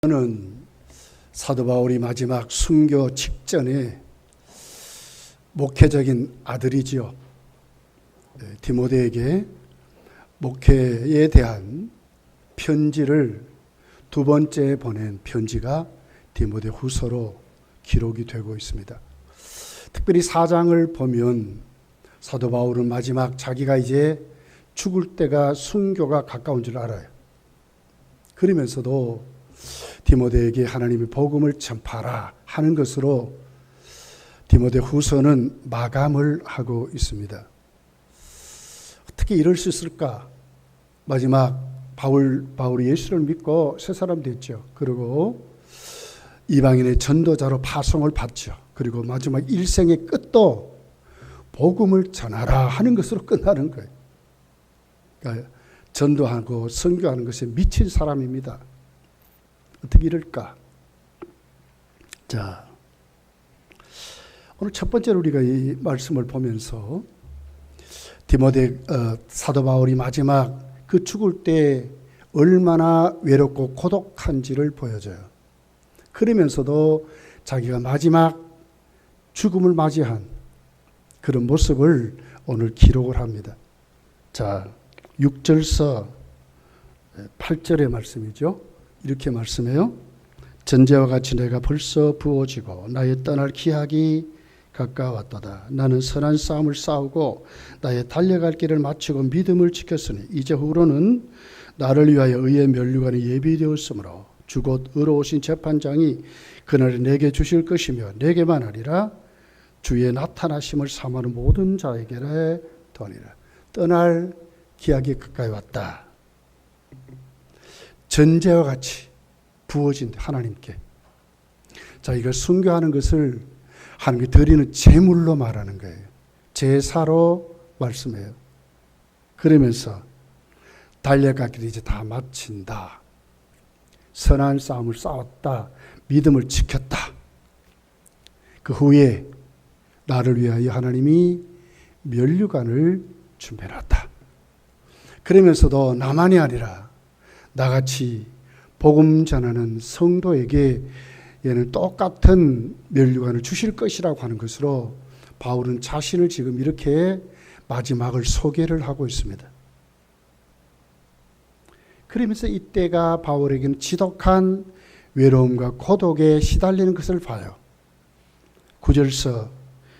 저는 사도 바울이 마지막 순교 직전에 목회적인 아들이지요. 디모데에게 목회에 대한 편지를 두 번째 보낸 편지가 디모데 후서로 기록이 되고 있습니다. 특별히 4장을 보면 사도 바울은 마지막 자기가 이제 죽을 때가 순교가 가까운 줄 알아요. 그러면서도 디모데에게 하나님의 복음을 전파하라 하는 것으로 디모데 후서는 마감을 하고 있습니다. 어떻게 이럴 수 있을까? 마지막 바울이 예수를 믿고 새 사람 됐죠. 그리고 이방인의 전도자로 파송을 받죠. 그리고 마지막 일생의 끝도 복음을 전하라 하는 것으로 끝나는 거예요. 그러니까 전도하고 선교하는 것에 미친 사람입니다. 어떻게 이럴까? 자, 오늘 첫 번째로 우리가 이 말씀을 보면서 디모데 사도 바울이 마지막 그 죽을 때 얼마나 외롭고 고독한지를 보여줘요. 그러면서도 자기가 마지막 죽음을 맞이한 그런 모습을 오늘 기록을 합니다. 자, 6절서 8절의 말씀이죠. 이렇게 말씀해요. 전제와 같이 내가 벌써 부어지고 나의 떠날 기약이 가까웠도다. 나는 선한 싸움을 싸우고 나의 달려갈 길을 마치고 믿음을 지켰으니 이제 후로는 나를 위하여 의의 면류관이 예비되었으므로 주 곧 의로우신 재판장이 그날에 내게 주실 것이며 내게만 아니라 주의 나타나심을 사모하는 모든 자에게 도니라. 떠날 기약이 가까이 왔다. 전제와 같이 부어진 하나님께. 자, 이걸 순교하는 것을 하나님께 드리는 제물로 말하는 거예요. 제사로 말씀해요. 그러면서 달려가기를 이제 다 마친다. 선한 싸움을 싸웠다. 믿음을 지켰다. 그 후에 나를 위하여 하나님이 면류관을 준비해놨다. 그러면서도 나만이 아니라 나같이 복음 전하는 성도에게 얘는 똑같은 면류관을 주실 것이라고 하는 것으로 바울은 자신을 지금 이렇게 마지막을 소개를 하고 있습니다. 그러면서 이때가 바울에게는 지독한 외로움과 고독에 시달리는 것을 봐요. 9절서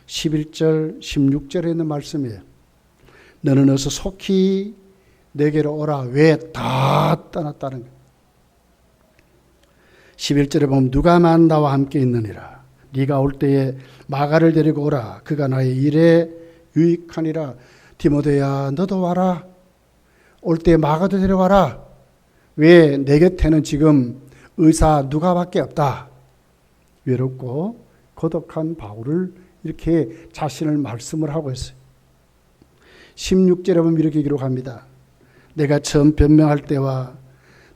11절, 16절에 있는 말씀이에요. 너는 어서 속히 내게로 오라. 왜 다 떠났다는 거예요. 11절에 보면 누가 만 나와 함께 있느니라. 네가 올 때에 마가를 데리고 오라. 그가 나의 일에 유익하니라. 디모데야 너도 와라. 올 때에 마가도 데려와라. 왜 내 곁에는 지금 의사 누가밖에 없다. 외롭고 고독한 바울을 이렇게 자신을 말씀을 하고 있어요. 16절에 보면 이렇게 기록합니다. 내가 처음 변명할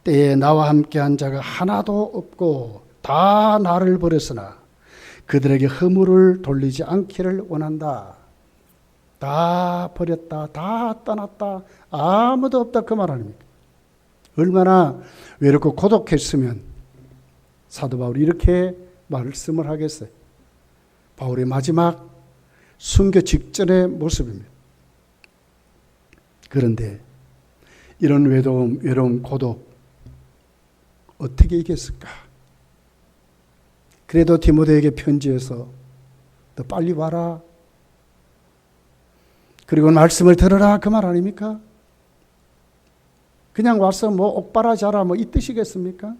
때에 나와 함께한 자가 하나도 없고 다 나를 버렸으나 그들에게 허물을 돌리지 않기를 원한다. 다 버렸다. 다 떠났다. 아무도 없다. 그 말 아닙니까? 얼마나 외롭고 고독했으면 사도 바울이 이렇게 말씀을 하겠어요. 바울의 마지막 순교 직전의 모습입니다. 그런데 이런 외로움, 고독 어떻게 이겼을까? 그래도 디모데에게 편지해서 너 빨리 와라. 그리고 말씀을 들어라. 그 말 아닙니까? 그냥 와서 뭐 옥바라 자라 뭐 이 뜻이겠습니까?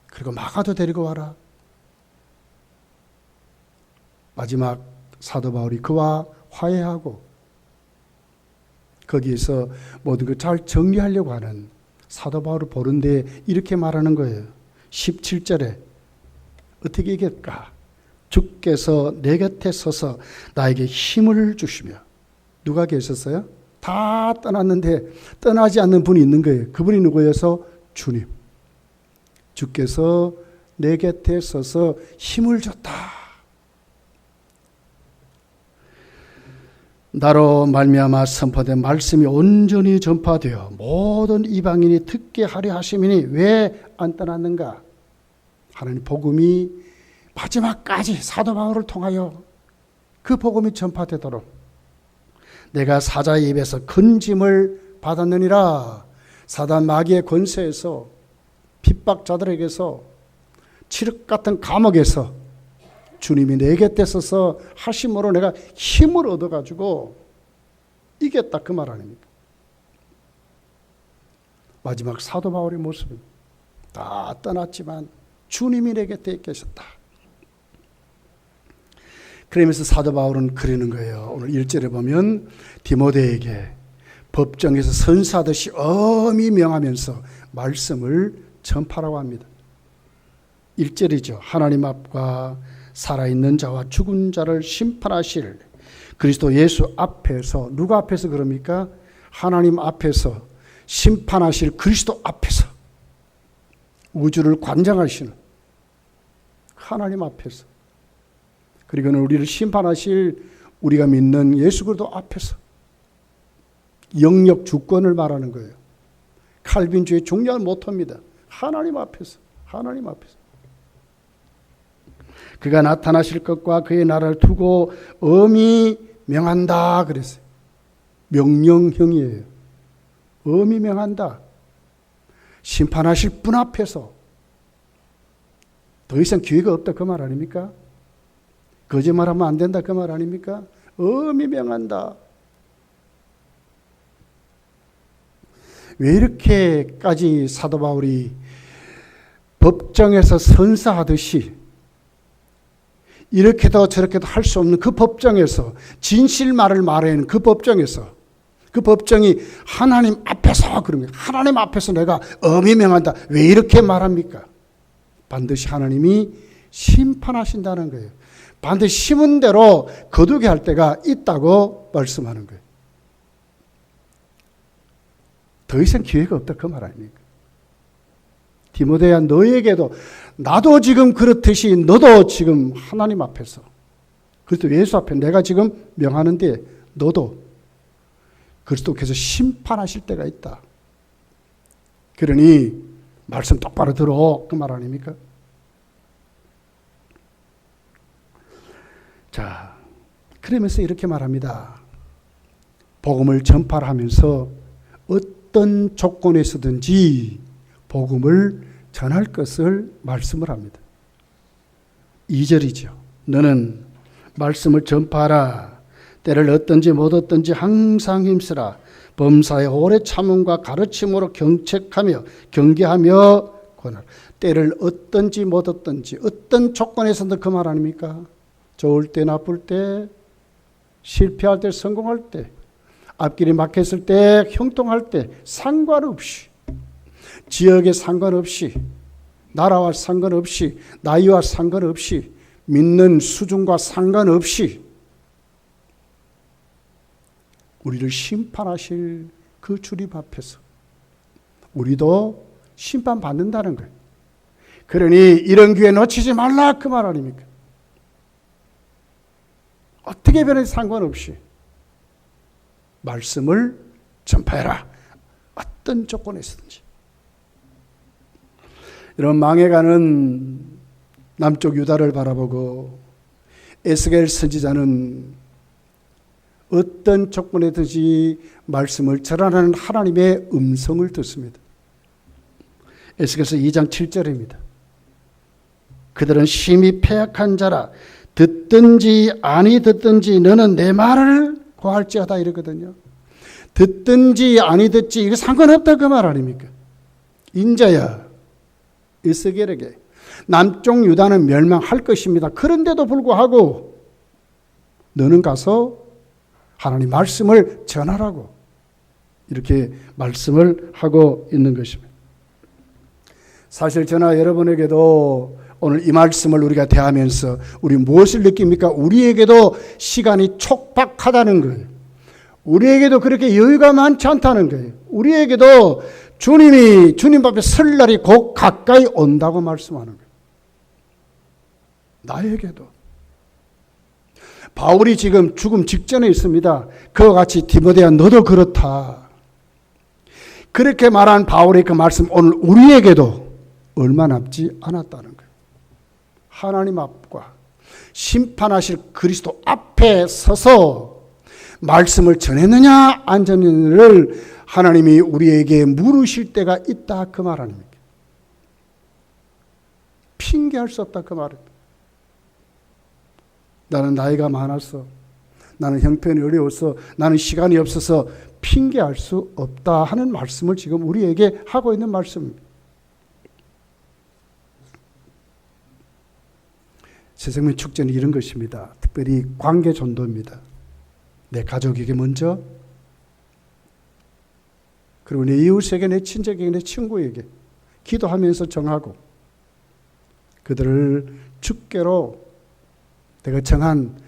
그리고 마가도 데리고 와라. 마지막 사도 바울이 그와 화해하고 거기에서 모든 걸 잘 정리하려고 하는 사도 바울을 보는데 이렇게 말하는 거예요. 17절에 어떻게 얘기할까? 주께서 내 곁에 서서 나에게 힘을 주시며. 누가 계셨어요? 다 떠났는데 떠나지 않는 분이 있는 거예요. 그분이 누구여서? 주님. 주께서 내 곁에 서서 힘을 줬다. 나로 말미암아 선포된 말씀이 온전히 전파되어 모든 이방인이 듣게 하려 하심이니 왜 안 떠났는가? 하나님 복음이 마지막까지 사도 바울을 통하여 그 복음이 전파되도록 내가 사자의 입에서 큰 짐을 받았느니라. 사단 마귀의 권세에서 핍박자들에게서 칠흑 같은 감옥에서 주님이 내 곁에 서서 하심으로 내가 힘을 얻어가지고 이겼다 그 말 아닙니까? 마지막 사도 바울의 모습은 다 떠났지만 주님이 내 곁에 계셨다. 그러면서 사도 바울은 그러는 거예요. 오늘 1절에 보면 디모데에게 법정에서 선사하듯이 엄히 명하면서 말씀을 전파라고 합니다. 1절이죠. 하나님 앞과 살아있는 자와 죽은 자를 심판하실 그리스도 예수 앞에서, 누가 앞에서 그럽니까? 하나님 앞에서 심판하실 그리스도 앞에서 우주를 관장하시는 하나님 앞에서, 그리고는 우리를 심판하실 우리가 믿는 예수 그리스도 앞에서 영역 주권을 말하는 거예요. 칼빈주의 중요한 모토입니다. 하나님 앞에서, 하나님 앞에서. 그가 나타나실 것과 그의 나라를 두고 엄히 명한다 그랬어요. 명령형이에요. 엄히 명한다. 심판하실 분 앞에서 더 이상 기회가 없다 그 말 아닙니까? 거짓말하면 안 된다 그 말 아닙니까? 엄히 명한다. 왜 이렇게까지 사도 바울이 법정에서 선사하듯이 이렇게도 저렇게도 할 수 없는 그 법정에서 진실말을 말하는 그 법정에서, 그 법정이 하나님 앞에서, 그러면 하나님 앞에서 내가 엄히 명한다. 왜 이렇게 말합니까? 반드시 하나님이 심판하신다는 거예요. 반드시 심은 대로 거두게 할 때가 있다고 말씀하는 거예요. 더 이상 기회가 없다 그 말 아닙니까? 디모데야, 너에게도, 나도 지금 그렇듯이 너도 지금 하나님 앞에서, 그리스도 예수 앞에 내가 지금 명하는데 너도 그리스도께서 심판하실 때가 있다. 그러니 말씀 똑바로 들어 그 말 아닙니까? 자, 그러면서 이렇게 말합니다. 복음을 전파하면서 어떤 조건에서든지 복음을 전할 것을 말씀을 합니다. 2절이죠. 너는 말씀을 전파하라. 때를 얻든지 못 얻든지 항상 힘쓰라. 범사의 오래 참음과 가르침으로 경책하며 경계하며 권하라. 때를 얻든지 못 얻든지 어떤 조건에서든 그 말 아닙니까? 좋을 때 나쁠 때, 실패할 때 성공할 때, 앞길이 막혔을 때, 형통할 때, 상관없이, 지역에 상관없이, 나라와 상관없이, 나이와 상관없이, 믿는 수준과 상관없이 우리를 심판하실 그 주님 앞에서 우리도 심판받는다는 거예요. 그러니 이런 기회 놓치지 말라 그 말 아닙니까? 어떻게 변해도 상관없이 말씀을 전파해라. 어떤 조건에서든지. 이런 망해가는 남쪽 유다를 바라보고 에스겔 선지자는 어떤 조건에든지 말씀을 전하는 하나님의 음성을 듣습니다. 에스겔서 2장 7절입니다. 그들은 심히 패역한 자라. 듣든지 아니 듣든지 너는 내 말을 고할지어다 이러거든요. 듣든지 아니 듣지 이거 상관없다 그 말 아닙니까? 인자야 에스겔에게 남쪽 유다는 멸망할 것입니다. 그런데도 불구하고 너는 가서 하나님 말씀을 전하라고 이렇게 말씀을 하고 있는 것입니다. 사실 저나 여러분에게도 오늘 이 말씀을 우리가 대하면서 우리 무엇을 느낍니까? 우리에게도 시간이 촉박하다는 거예요. 우리에게도 그렇게 여유가 많지 않다는 거예요. 우리에게도 주님 앞에 설 날이 곧 가까이 온다고 말씀하는 거예요. 나에게도. 바울이 지금 죽음 직전에 있습니다. 그와 같이 디모데야 너도 그렇다. 그렇게 말한 바울의 그 말씀 오늘 우리에게도 얼마 남지 않았다는 거예요. 하나님 앞과 심판하실 그리스도 앞에 서서 말씀을 전했느냐 안 전했느냐를 하나님이 우리에게 물으실 때가 있다 그 말 아닙니까? 핑계할 수 없다 그 말입니다. 나는 나이가 많아서, 나는 형편이 어려워서, 나는 시간이 없어서 핑계할 수 없다 하는 말씀을 지금 우리에게 하고 있는 말씀입니다. 새생명 축제는 이런 것입니다. 특별히 관계 전도입니다. 내 가족에게 먼저, 그리고 내 이웃에게, 내 친척에게, 내 친구에게 기도하면서 정하고 그들을 주께로 내가 정한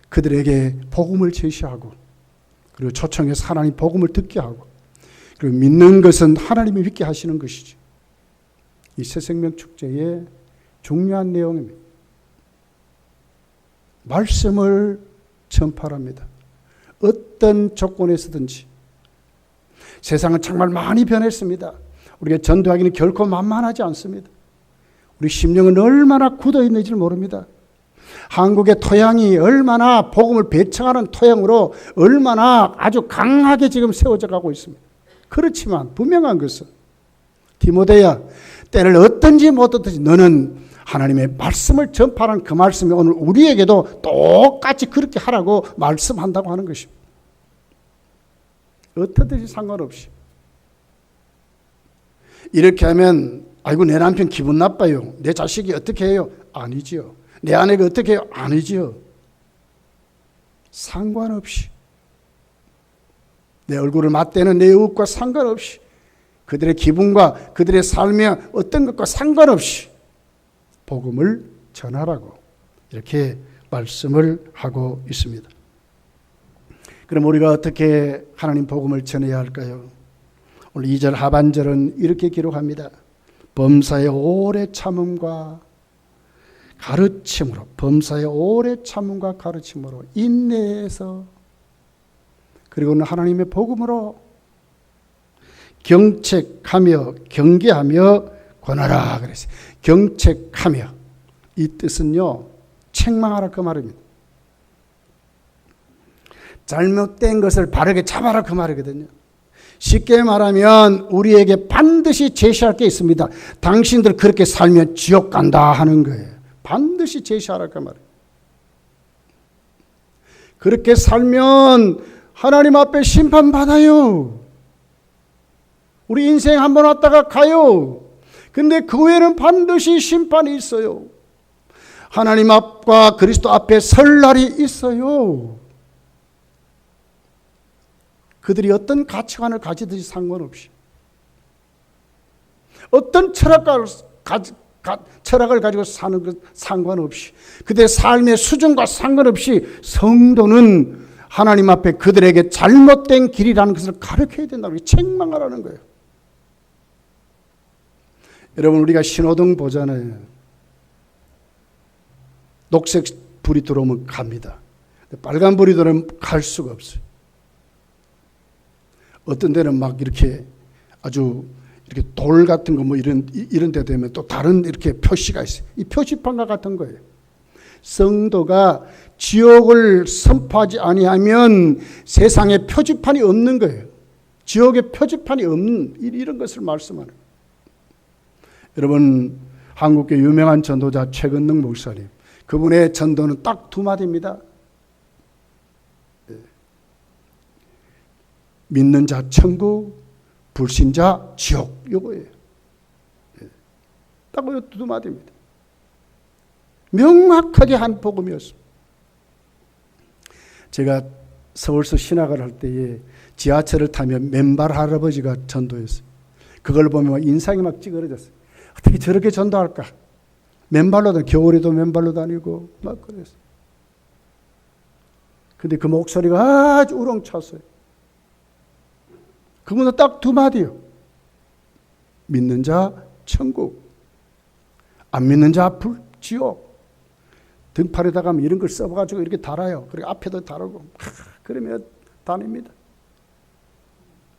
그들에게 복음을 제시하고 그리고 초청해서 하나님 복음을 듣게 하고 그리고 믿는 것은 하나님이 믿게 하시는 것이지. 이 새생명 축제의 중요한 내용입니다. 말씀을 전파합니다. 어떤 조건에서든지. 세상은 정말 많이 변했습니다. 우리가 전도하기는 결코 만만하지 않습니다. 우리 심령은 얼마나 굳어 있는지 모릅니다. 한국의 토양이 얼마나 복음을 배청하는 토양으로 얼마나 아주 강하게 지금 세워져 가고 있습니다. 그렇지만 분명한 것은 디모데야, 때를 어떤지 못 어떤지 너는 하나님의 말씀을 전파하는 그 말씀이 오늘 우리에게도 똑같이 그렇게 하라고 말씀한다고 하는 것입니다. 어떻든지 상관없이. 이렇게 하면 아이고 내 남편 기분 나빠요. 내 자식이 어떻게 해요? 아니지요. 내 아내가 어떻게 해요? 아니지요. 상관없이. 내 얼굴을 맞대는 내 이웃과 상관없이 그들의 기분과 그들의 삶의 어떤 것과 상관없이 복음을 전하라고 이렇게 말씀을 하고 있습니다. 그럼 우리가 어떻게 하나님 복음을 전해야 할까요? 오늘 2절 하반절은 이렇게 기록합니다. 범사의 오래 참음과 가르침으로, 범사의 오래 참음과 가르침으로 인내해서 그리고는 하나님의 복음으로 경책하며 경계하며 권하라 그랬어요. 경책하며 이 뜻은요 책망하라 그 말입니다. 잘못된 것을 바르게 잡아라 그 말이거든요. 쉽게 말하면 우리에게 반드시 제시할 게 있습니다. 당신들 그렇게 살면 지옥 간다 하는 거예요. 반드시 제시하라 그 말이에요. 그렇게 살면 하나님 앞에 심판받아요. 우리 인생 한번 왔다가 가요. 근데 그 후에는 반드시 심판이 있어요. 하나님 앞과 그리스도 앞에 설 날이 있어요. 그들이 어떤 가치관을 가지든지 상관없이, 어떤 철학을 가지고 사는 것 상관없이, 그들의 삶의 수준과 상관없이 성도는 하나님 앞에 그들에게 잘못된 길이라는 것을 가르쳐야 된다고 책망하라는 거예요. 여러분 우리가 신호등 보잖아요. 녹색 불이 들어오면 갑니다. 빨간 불이 들어오면 갈 수가 없어요. 어떤 데는 막 이렇게 아주 이렇게 돌 같은 거 뭐 이런 데 되면 또 다른 이렇게 표시가 있어요. 이 표지판과 같은 거예요. 성도가 지옥을 선포하지 아니하면 세상에 표지판이 없는 거예요. 지옥에 표지판이 없는 이런 것을 말씀하는 거예요. 여러분 한국의 유명한 전도자 최근능 목사님, 그분의 전도는 딱 두 마디입니다. 믿는 자 천국, 불신자 지옥, 이거예요. 딱 두 마디입니다. 명확하게 한 복음이었습니다. 제가 서울서 신학을 할 때에 지하철을 타면 맨발 할아버지가 전도했어요. 그걸 보면 막 인상이 막 찌그러졌어요. 어떻게 저렇게 전도할까? 맨발로 다니고, 겨울에도 맨발로 다니고 막 그랬어요. 근데 그 목소리가 아주 우렁찼어요. 그분은 딱 두 마디요. 믿는 자 천국, 안 믿는 자 지옥. 등팔에다가 이런 걸 써가지고 이렇게 달아요. 그리고 앞에도 다르고 그러면 다닙니다.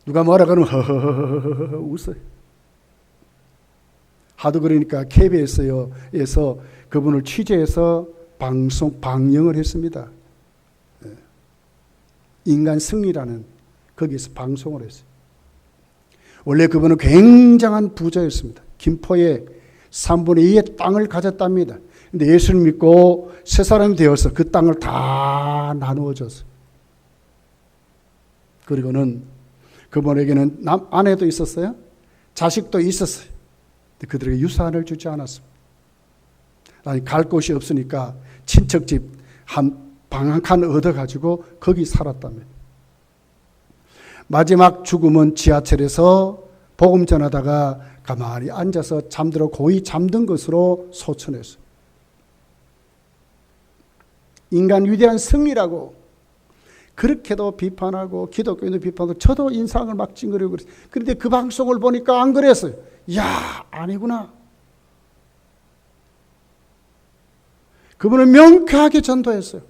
누가 뭐라 그러면 허허허허 웃어요. 하도 그러니까 KBS에서 그분을 취재해서 방영을 했습니다. 인간 승리라는 거기서 방송을 했어요. 원래 그분은 굉장한 부자였습니다. 김포에 3분의 2의 땅을 가졌답니다. 근데 예수를 믿고 새 사람이 되어서 그 땅을 다 나누어 줬어요. 그리고는 그분에게는 아내도 있었어요. 자식도 있었어요. 근데 그들에게 유산을 주지 않았습니다. 아니, 갈 곳이 없으니까 친척집 방 한 칸 얻어가지고 거기 살았답니다. 마지막 죽음은 지하철에서 복음 전하다가 가만히 앉아서 잠들어 고이 잠든 것으로 소천했어요. 인간 위대한 승리라고 그렇게도 비판하고 기독교인도 비판하고 저도 인상을 막 찡그리고 그랬어요. 그런데 그 방송을 보니까 안 그랬어요. 야, 아니구나. 그분은 명쾌하게 전도했어요.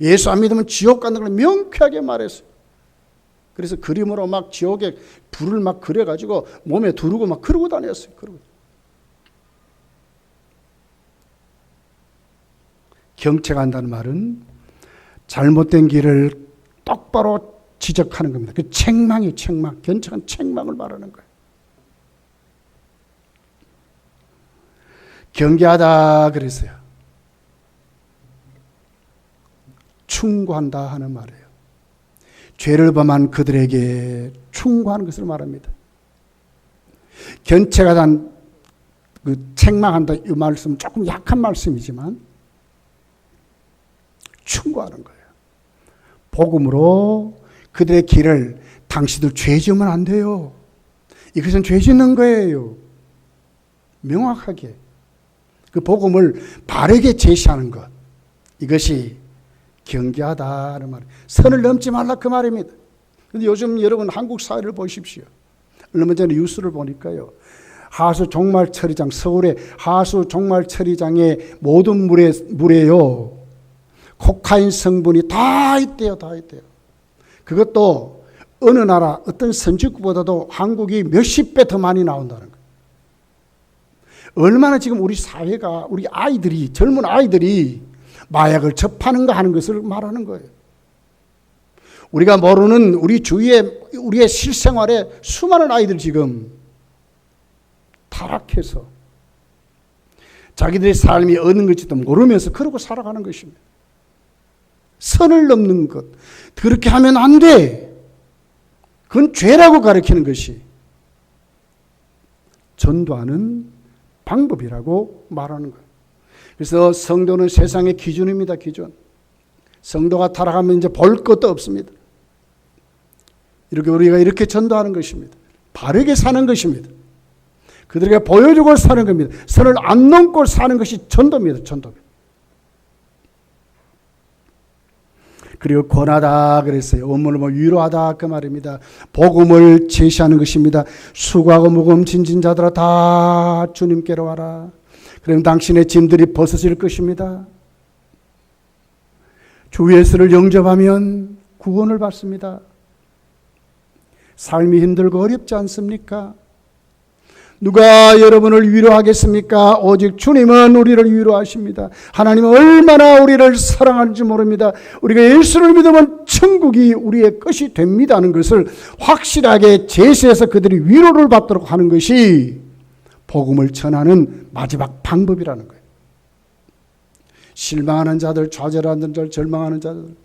예수 안 믿으면 지옥 가는 걸 명쾌하게 말했어요. 그래서 그림으로 막 지옥에 불을 막 그려가지고 몸에 두르고 막 그러고 다녔어요. 경책한다는 말은 잘못된 길을 똑바로 지적하는 겁니다. 그 책망이 견책한 책망을 말하는 거예요. 경계하다 그랬어요. 충고한다 하는 말이에요. 죄를 범한 그들에게 충고하는 것을 말합니다. 견책하다, 책망한다 이 말씀은 조금 약한 말씀이지만 충고하는 거예요. 복음으로 그들의 길을 당신들 죄 지으면 안 돼요. 이것은 죄 짓는 거예요. 명확하게 그 복음을 바르게 제시하는 것, 이것이 경계하다는 말이에요. 선을 넘지 말라 그 말입니다. 그런데 요즘 여러분 한국 사회를 보십시오. 얼마 전에 뉴스를 보니까요, 하수 종말처리장, 서울의 하수 종말처리장의 모든 물에요 코카인 성분이 다 있대요. 그것도 어느 나라 어떤 선진국보다도 한국이 몇십 배 더 많이 나온다는 거예요. 얼마나 지금 우리 사회가, 우리 아이들이, 젊은 아이들이 마약을 접하는가 하는 것을 말하는 거예요. 우리가 모르는 우리 주위에, 우리의 실생활에 수많은 아이들 지금 타락해서 자기들의 삶이 어느 것인지도 모르면서 그러고 살아가는 것입니다. 선을 넘는 것, 그렇게 하면 안 돼. 그건 죄라고 가르치는 것이 전도하는 방법이라고 말하는 거예요. 그래서 성도는 세상의 기준입니다. 기준. 성도가 타락하면 이제 볼 것도 없습니다. 이렇게 우리가 이렇게 전도하는 것입니다. 바르게 사는 것입니다. 그들에게 보여주고 사는 겁니다. 선을 안 넘고 사는 것이 전도입니다. 전도입니다. 그리고 권하다 그랬어요. 원문을 위로하다 그 말입니다. 복음을 제시하는 것입니다. 수고하고 무거운 짐진 자들아 다 주님께로 와라. 그럼 당신의 짐들이 벗어질 것입니다. 주 예수를 영접하면 구원을 받습니다. 삶이 힘들고 어렵지 않습니까? 누가 여러분을 위로하겠습니까? 오직 주님은 우리를 위로하십니다. 하나님은 얼마나 우리를 사랑하는지 모릅니다. 우리가 예수를 믿으면 천국이 우리의 것이 됩니다 하는 것을 확실하게 제시해서 그들이 위로를 받도록 하는 것이 복음을 전하는 마지막 방법이라는 거예요. 실망하는 자들, 좌절하는 자들, 절망하는 자들,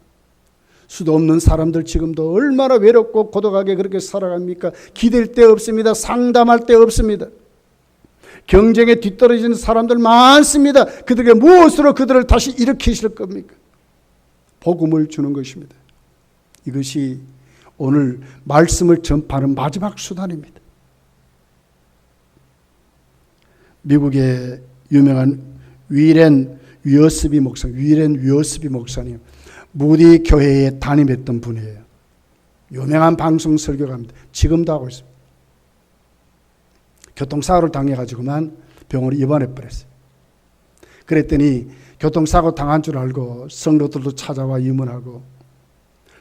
수도 없는 사람들 지금도 얼마나 외롭고 고독하게 그렇게 살아갑니까? 기댈 데 없습니다. 상담할 데 없습니다. 경쟁에 뒤떨어지는 사람들 많습니다. 그들에게 무엇으로 그들을 다시 일으키실 겁니까? 복음을 주는 것입니다. 이것이 오늘 말씀을 전파하는 마지막 수단입니다. 미국의 유명한 위렌 위어스비 목사님, 무디 교회에 담임했던 분이에요. 유명한 방송 설교가입니다. 지금도 하고 있습니다. 교통사고를 당해가지고만 병원에 입원해 버렸어요. 그랬더니 교통사고 당한 줄 알고 성도들도 찾아와 유문하고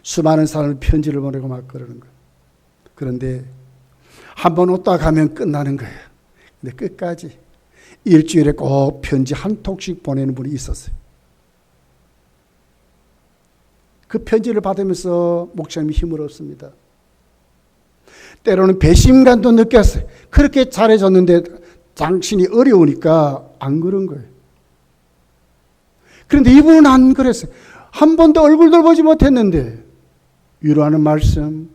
수많은 사람을 편지를 보내고 막 그러는 거예요. 그런데 한 번 왔다 가면 끝나는 거예요. 근데 끝까지 일주일에 꼭 편지 한 통씩 보내는 분이 있었어요. 그 편지를 받으면서 목사님이 힘을 얻습니다. 때로는 배신감도 느꼈어요. 그렇게 잘해줬는데 당신이 어려우니까 안 그런 거예요. 그런데 이분은 안 그랬어요. 한 번도 얼굴도 보지 못했는데 위로하는 말씀,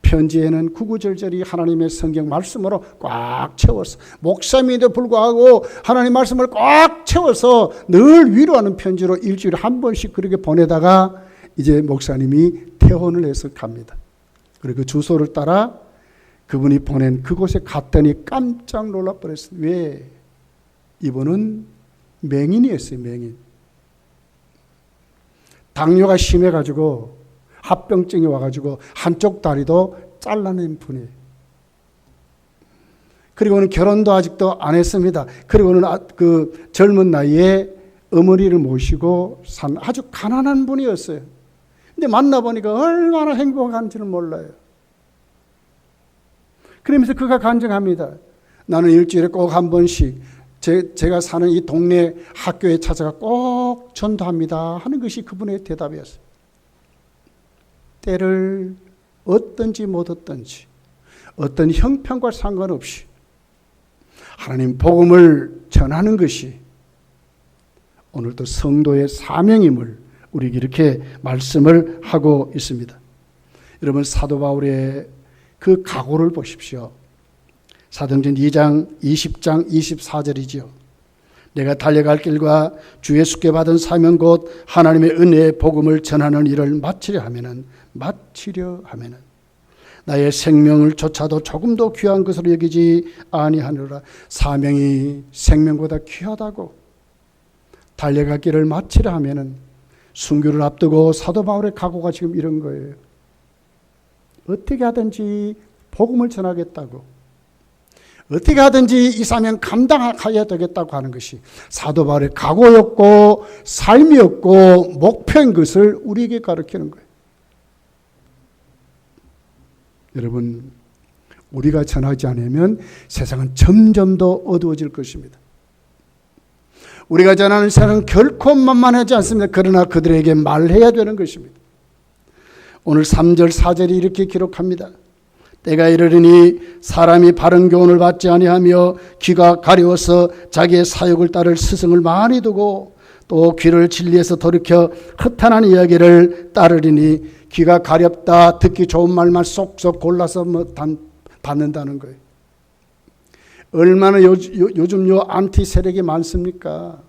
편지에는 구구절절히 하나님의 성경 말씀으로 꽉 채워서 목사님에도 불구하고 하나님 말씀을 꽉 채워서 늘 위로하는 편지로 일주일에 한 번씩 그렇게 보내다가 이제 목사님이 퇴원을 해서 갑니다. 그리고 그 주소를 따라 그분이 보낸 그곳에 갔더니 깜짝 놀라버렸어요. 왜? 이분은 맹인이었어요. 맹인. 당뇨가 심해가지고 합병증이 와가지고 한쪽 다리도 잘라낸 분이에요. 그리고는 결혼도 아직도 안 했습니다. 그리고는 그 젊은 나이에 어머니를 모시고 산 아주 가난한 분이었어요. 근데 만나보니까 얼마나 행복한지는 몰라요. 그러면서 그가 간증합니다. 나는 일주일에 꼭 한 번씩 제가 사는 이 동네 학교에 찾아가 꼭 전도합니다 하는 것이 그분의 대답이었어요. 때를 얻든지 못 얻든지 어떤 형편과 상관없이 하나님 복음을 전하는 것이 오늘도 성도의 사명임을 우리에게 이렇게 말씀을 하고 있습니다. 여러분 사도 바울의 그 각오를 보십시오. 사도행전 2장 20장 24절이지요. 내가 달려갈 길과 주 예수께 받은 사명 곧 하나님의 은혜의 복음을 전하는 일을 마치려 하면은 나의 생명을 조차도 조금도 귀한 것으로 여기지 아니하노라. 사명이 생명보다 귀하다고 달려갈 길을 마치려 하면은 순교를 앞두고 사도 바울의 각오가 지금 이런 거예요. 어떻게 하든지 복음을 전하겠다고, 어떻게 하든지 이 사명 감당해야 되겠다고 하는 것이 사도 바울의 각오였고 삶이었고 목표인 것을 우리에게 가르치는 거예요. 여러분, 우리가 전하지 않으면 세상은 점점 더 어두워질 것입니다. 우리가 전하는 세상은 결코 만만하지 않습니다. 그러나 그들에게 말해야 되는 것입니다. 오늘 3절 4절이 이렇게 기록합니다. 때가 이르리니 사람이 바른 교훈을 받지 아니하며 귀가 가려워서 자기의 사욕을 따를 스승을 많이 두고 또 귀를 진리에서 돌이켜 허탄한 이야기를 따르리니 귀가 가렵다 듣기 좋은 말만 쏙쏙 골라서 받는다는 거예요. 얼마나 요즘 안티 세력이 많습니까?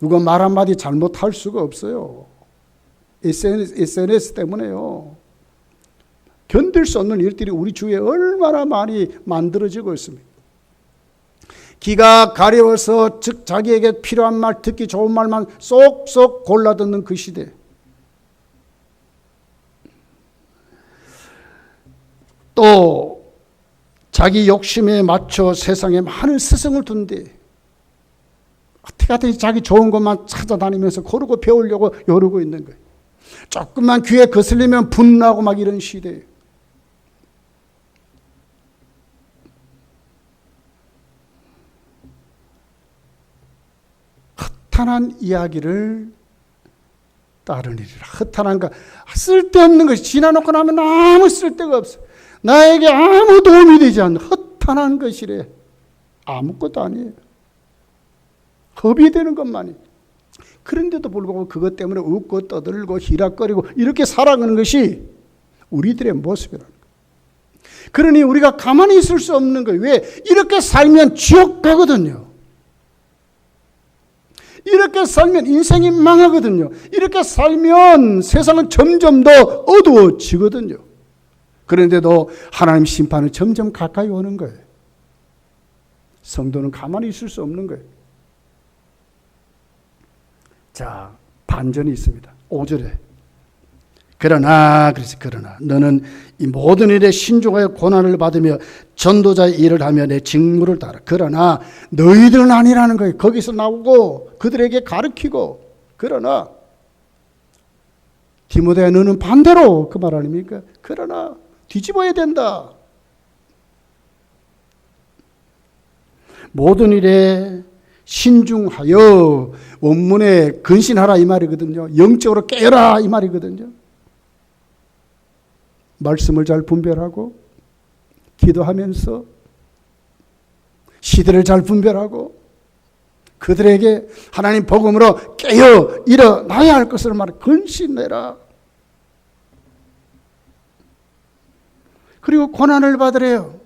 누가 말 한마디 잘못할 수가 없어요. SNS 때문에요. 견딜 수 없는 일들이 우리 주위에 얼마나 많이 만들어지고 있습니다. 귀가 가려워서 즉 자기에게 필요한 말, 듣기 좋은 말만 쏙쏙 골라 듣는 그 시대. 또 자기 욕심에 맞춰 세상에 많은 스승을 둔대. 어떻게 하든지 자기 좋은 것만 찾아다니면서 고르고 배우려고 요르고 있는 거예요. 조금만 귀에 거슬리면 분노하고 막 이런 시대예요. 허탄한 이야기를 따르니라. 허탄한 거, 쓸데없는 것이 지나놓고 나면 아무 쓸데가 없어. 나에게 아무 도움이 되지 않는 허탄한 것이래. 아무것도 아니에요. 겁이 되는 것만이. 그런데도 불구하고 그것 때문에 웃고 떠들고 희락거리고 이렇게 살아가는 것이 우리들의 모습이라는 거예요. 그러니 우리가 가만히 있을 수 없는 거예요. 왜? 이렇게 살면 지옥 가거든요. 이렇게 살면 인생이 망하거든요. 이렇게 살면 세상은 점점 더 어두워지거든요. 그런데도 하나님 심판은 점점 가까이 오는 거예요. 성도는 가만히 있을 수 없는 거예요. 자, 반전이 있습니다. 5절에 그러나 너는 이 모든 일에 신중하여 고난을 받으며 전도자의 일을 하며 내 직무를 따라. 그러나 너희들은 아니라는 거예요. 거기서 나오고 그들에게 가르치고. 그러나 디모데야 너는 반대로 그 말 아닙니까? 그러나 뒤집어야 된다. 모든 일에 신중하여, 원문에 근신하라 이 말이거든요. 영적으로 깨어라 이 말이거든요. 말씀을 잘 분별하고 기도하면서 시대를 잘 분별하고 그들에게 하나님 복음으로 깨어 일어나야 할 것을 말해 근신내라. 그리고 고난을 받으래요.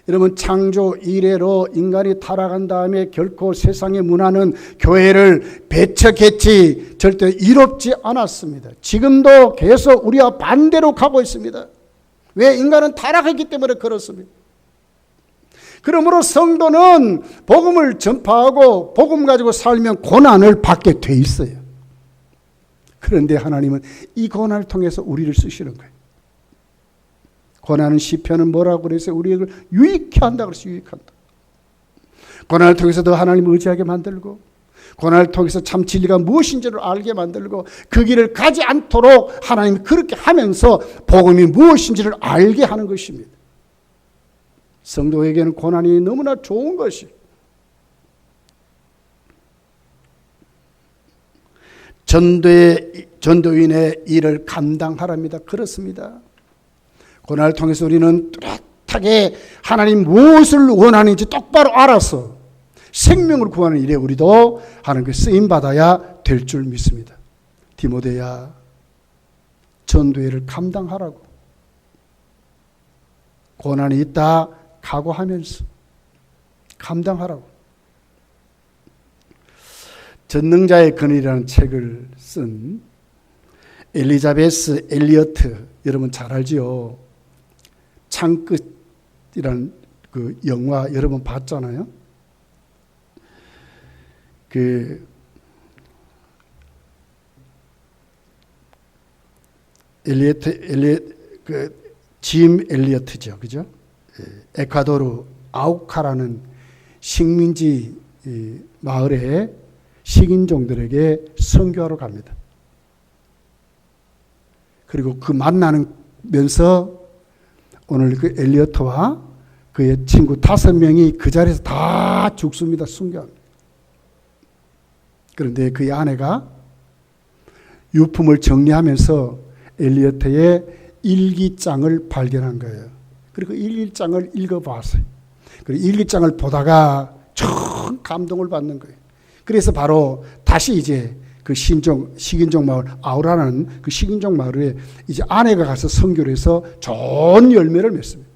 여러분, 창조 이래로 인간이 타락한 다음에 결코 세상의 문화는 교회를 배척했지 절대 이롭지 않았습니다. 지금도 계속 우리와 반대로 가고 있습니다. 왜? 인간은 타락했기 때문에 그렇습니다. 그러므로 성도는 복음을 전파하고 복음 가지고 살면 고난을 받게 돼 있어요. 그런데 하나님은 이 고난을 통해서 우리를 쓰시는 거예요. 고난은 시편은 뭐라고 그랬어요? 우리를 유익케 한다고 그랬어요. 유익한다. 고난을 통해서 더 하나님을 의지하게 만들고, 고난을 통해서 참 진리가 무엇인지를 알게 만들고, 그 길을 가지 않도록 하나님이 그렇게 하면서 복음이 무엇인지를 알게 하는 것입니다. 성도에게는 고난이 너무나 좋은 것이, 전도인의 일을 감당하랍니다. 그렇습니다. 고난을 통해서 우리는 뚜렷하게 하나님 무엇을 원하는지 똑바로 알아서 생명을 구하는 일에 우리도 하나님께 쓰임받아야 될 줄 믿습니다. 디모데야, 전도일을 감당하라고. 고난이 있다 각오하면서 감당하라고. 전능자의 근원이라는 책을 쓴 엘리자베스 엘리어트, 여러분 잘 알지요? 창끝이라는 그 영화 여러분 봤잖아요. 짐 엘리어트죠, 그죠? 에콰도르 아우카라는 식민지 마을에 식인종들에게 선교하러 갑니다. 그리고 그 만나면서 오늘 그 엘리어트와 그의 친구 5명이 그 자리에서 다 죽습니다. 순교합니다. 그런데 그의 아내가 유품을 정리하면서 엘리어트의 일기장을 발견한 거예요. 그리고 일기장을 읽어봤어요. 그리고 일기장을 보다가 참 감동을 받는 거예요. 그래서 바로 다시 이제 그 식인종 마을 아우라는 그 식인종 마을에 이제 아내가 가서 선교를 해서 좋은 열매를 맺습니다.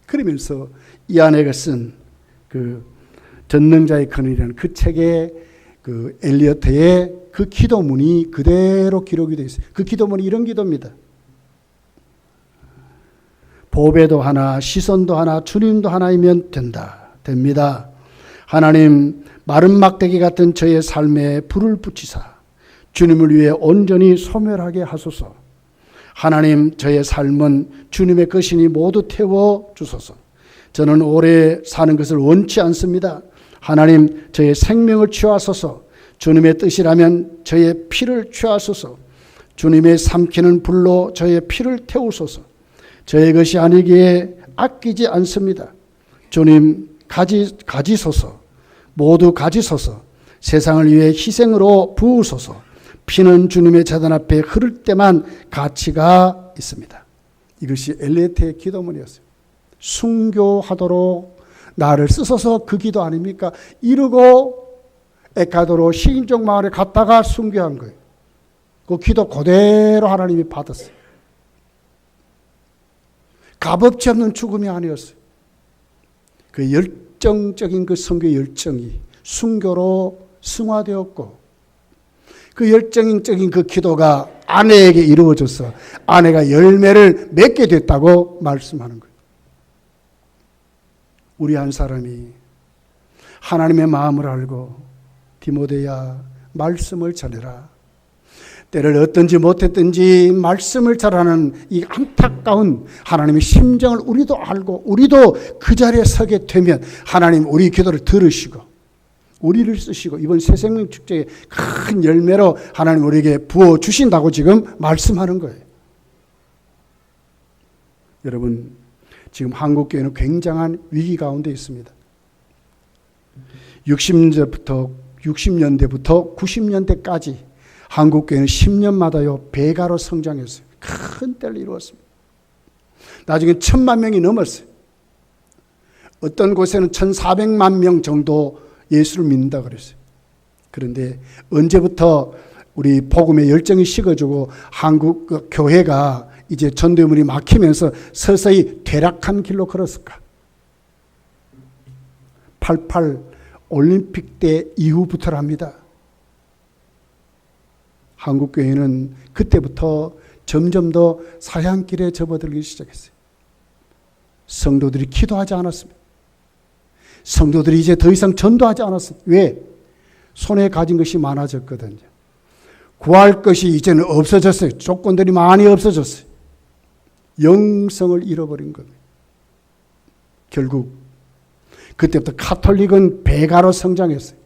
그러면서 이 아내가 쓴 그 전능자의 근원이라는 그 책에 그 엘리어트의 그 기도문이 그대로 기록이 되어 있어요. 그 기도문이 이런 기도입니다. 보배도 하나, 시선도 하나, 주님도 하나이면 됩니다. 하나님, 마른 막대기 같은 저의 삶에 불을 붙이사 주님을 위해 온전히 소멸하게 하소서. 하나님, 저의 삶은 주님의 것이니 모두 태워 주소서. 저는 오래 사는 것을 원치 않습니다. 하나님, 저의 생명을 취하소서. 주님의 뜻이라면 저의 피를 취하소서. 주님의 삼키는 불로 저의 피를 태우소서. 저의 것이 아니기에 아끼지 않습니다. 주님, 가지소서. 모두 가지소서. 세상을 위해 희생으로 부으소서. 피는 주님의 제단 앞에 흐를 때만 가치가 있습니다. 이것이 엘리어트의 기도문이었어요. 순교하도록 나를 쓰소서, 그 기도 아닙니까? 이르고 에콰도르 식인종 마을에 갔다가 순교한 거예요. 그 기도 그대로 하나님이 받았어요. 값없이 없는 죽음이 아니었어요. 그 열정적인 그 선교의 열정이 순교로 승화되었고, 그 열정적인 그 기도가 아내에게 이루어져서 아내가 열매를 맺게 됐다고 말씀하는 거예요. 우리 한 사람이 하나님의 마음을 알고 디모데야 말씀을 전해라. 때를 어떤지 못했든지 말씀을 잘하는 이 안타까운 하나님의 심정을 우리도 알고 우리도 그 자리에 서게 되면 하나님 우리 기도를 들으시고 우리를 쓰시고 이번 새생명 축제의 큰 열매로 하나님 우리에게 부어주신다고 지금 말씀하는 거예요. 여러분, 지금 한국교회는 굉장한 위기 가운데 있습니다. 60년대부터 90년대까지 한국교회는 10년마다요 배가로 성장했어요. 큰 때를 이루었습니다. 나중에 1000만 명이 넘었어요. 어떤 곳에는 1400만 명 정도 예수를 믿는다 그랬어요. 그런데 언제부터 우리 복음의 열정이 식어지고 한국 교회가 이제 전도물이 막히면서 서서히 퇴락한 길로 걸었을까? 88 올림픽 때 이후부터랍니다. 한국교회는 그때부터 점점 더 사향길에 접어들기 시작했어요. 성도들이 기도하지 않았습니다. 성도들이 이제 더 이상 전도하지 않았습니다. 왜? 손에 가진 것이 많아졌거든요. 구할 것이 이제는 없어졌어요. 조건들이 많이 없어졌어요. 영성을 잃어버린 겁니다. 결국 그때부터 카톨릭은 배가로 성장했어요.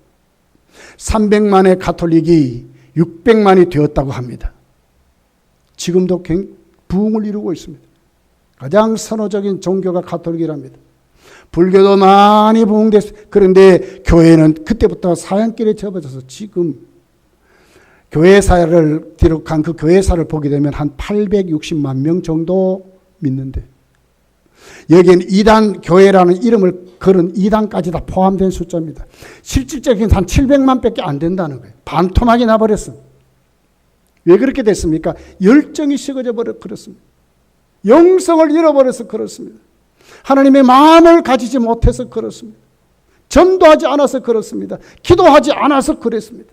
300만의 카톨릭이 600만이 되었다고 합니다. 지금도 부흥을 이루고 있습니다. 가장 선호적인 종교가 카톨릭이랍니다. 불교도 많이 부흥됐어요. 그런데 교회는 그때부터 사양길에 접어져서 지금 교회사를 기록한 그 교회사를 보게 되면 한 860만 명 정도 믿는데 여기에는 이단 교회라는 이름을 걸은 이단까지 다 포함된 숫자입니다. 실질적인 한 700만 밖에 안 된다는 거예요. 반토막이 나버렸어. 왜 그렇게 됐습니까? 열정이 식어져 버려 그렇습니다. 영성을 잃어버려서 그렇습니다. 하나님의 마음을 가지지 못해서 그렇습니다. 전도하지 않아서 그렇습니다. 기도하지 않아서 그랬습니다.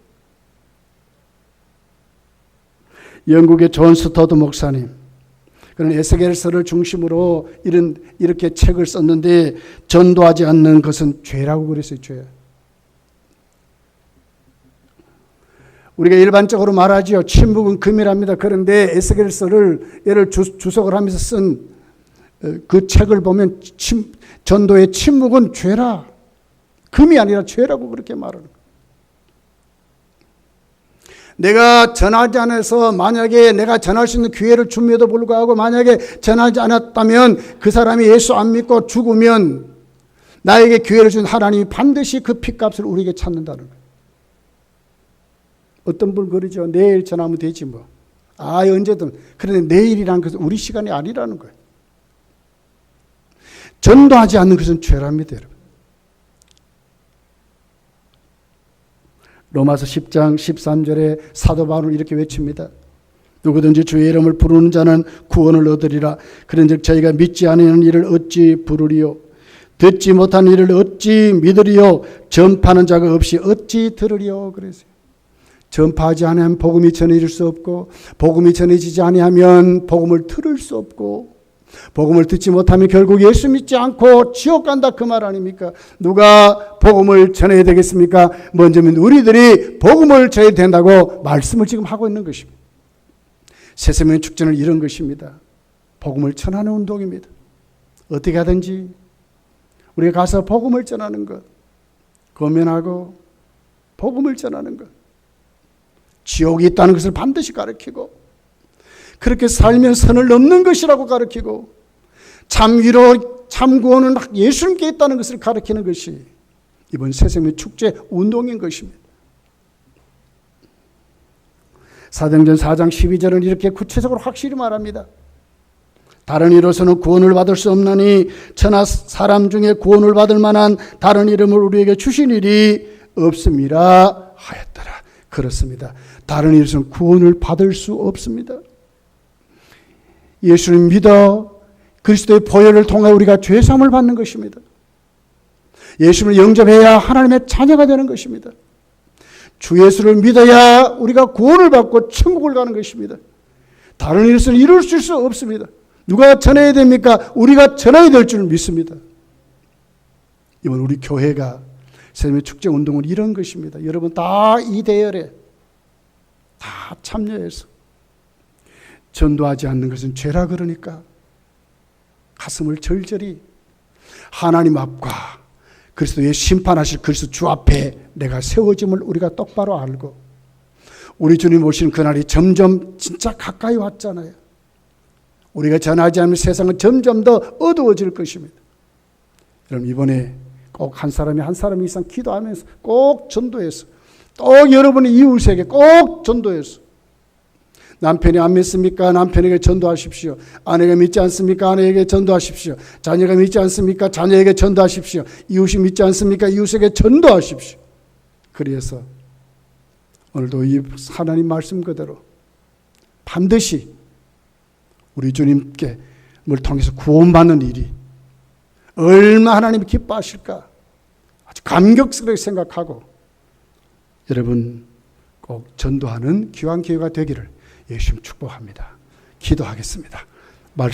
영국의 존 스토드 목사님, 그런 에스겔서를 중심으로 이렇게 책을 썼는데 전도하지 않는 것은 죄라고 그랬어요. 죄. 우리가 일반적으로 말하지요. 침묵은 금이랍니다. 그런데 에스겔서를 얘를 주석을 하면서 쓴 그 책을 보면 전도의 침묵은 죄라. 금이 아니라 죄라고 그렇게 말하는 거예요. 내가 전하지 않아서 만약에 내가 전할 수 있는 기회를 줌에도 불구하고 만약에 전하지 않았다면 그 사람이 예수 안 믿고 죽으면 나에게 기회를 준 하나님이 반드시 그 핏값을 우리에게 찾는다는 거예요. 어떤 분 그러죠. 내일 전하면 되지 뭐. 언제든. 그런데 내일이라는 것은 우리 시간이 아니라는 거예요. 전도하지 않는 것은 죄랍니다, 여러분. 로마서 10장 13절에 사도 바울은 이렇게 외칩니다. 누구든지 주의 이름을 부르는 자는 구원을 얻으리라. 그런즉 저희가 믿지 않는 일을 어찌 부르리요? 듣지 못한 일을 어찌 믿으리요? 전파하는 자가 없이 어찌 들으리요? 그랬어요. 전파하지 않으면 복음이 전해질 수 없고 복음이 전해지지 아니하면 복음을 들을 수 없고 복음을 듣지 못하면 결국 예수 믿지 않고 지옥 간다 그 말 아닙니까? 누가 복음을 전해야 되겠습니까? 먼저는 우리들이 복음을 전해야 된다고 말씀을 지금 하고 있는 것입니다. 새생명 축제는 이런 것입니다. 복음을 전하는 운동입니다. 어떻게 하든지 우리가 가서 복음을 전하는 것, 고면하고 복음을 전하는 것, 지옥이 있다는 것을 반드시 가르치고 그렇게 살면 선을 넘는 것이라고 가르치고 참 위로 참 구원은 예수님께 있다는 것을 가르치는 것이 이번 새생명 축제 운동인 것입니다. 사도행전 4장 12절은 이렇게 구체적으로 확실히 말합니다. 다른 이로서는 구원을 받을 수 없나니 천하 사람 중에 구원을 받을 만한 다른 이름을 우리에게 주신 일이 없음이라 하였더라. 그렇습니다. 다른 이로서는 구원을 받을 수 없습니다. 예수를 믿어 그리스도의 보혈을 통해 우리가 죄사함을 받는 것입니다. 예수를 영접해야 하나님의 자녀가 되는 것입니다. 주 예수를 믿어야 우리가 구원을 받고 천국을 가는 것입니다. 다른 일을 이룰 수 없습니다. 누가 전해야 됩니까? 우리가 전해야 될 줄 믿습니다. 이번 우리 교회가 새생명 축제 운동은 이런 것입니다. 여러분 다 이 대열에 다 참여해서 전도하지 않는 것은 죄라 그러니까 가슴을 절절히 하나님 앞과 그리스도의 심판하실 그리스도 주 앞에 내가 세워짐을 우리가 똑바로 알고 우리 주님 오신 그날이 점점 진짜 가까이 왔잖아요. 우리가 전하지 않는 세상은 점점 더 어두워질 것입니다. 여러분 이번에 꼭 한 사람이 이상 기도하면서 꼭 전도해서 또 여러분의 이웃에게 꼭 전도해서 남편이 안 믿습니까? 남편에게 전도하십시오. 아내가 믿지 않습니까? 아내에게 전도하십시오. 자녀가 믿지 않습니까? 자녀에게 전도하십시오. 이웃이 믿지 않습니까? 이웃에게 전도하십시오. 그래서 오늘도 이 하나님 말씀 그대로 반드시 우리 주님께 을 통해서 구원받는 일이 얼마나 하나님이 기뻐하실까 아주 감격스럽게 생각하고 여러분 꼭 전도하는 귀한 기회가 되기를 예수님 축복합니다. 기도하겠습니다. 말씀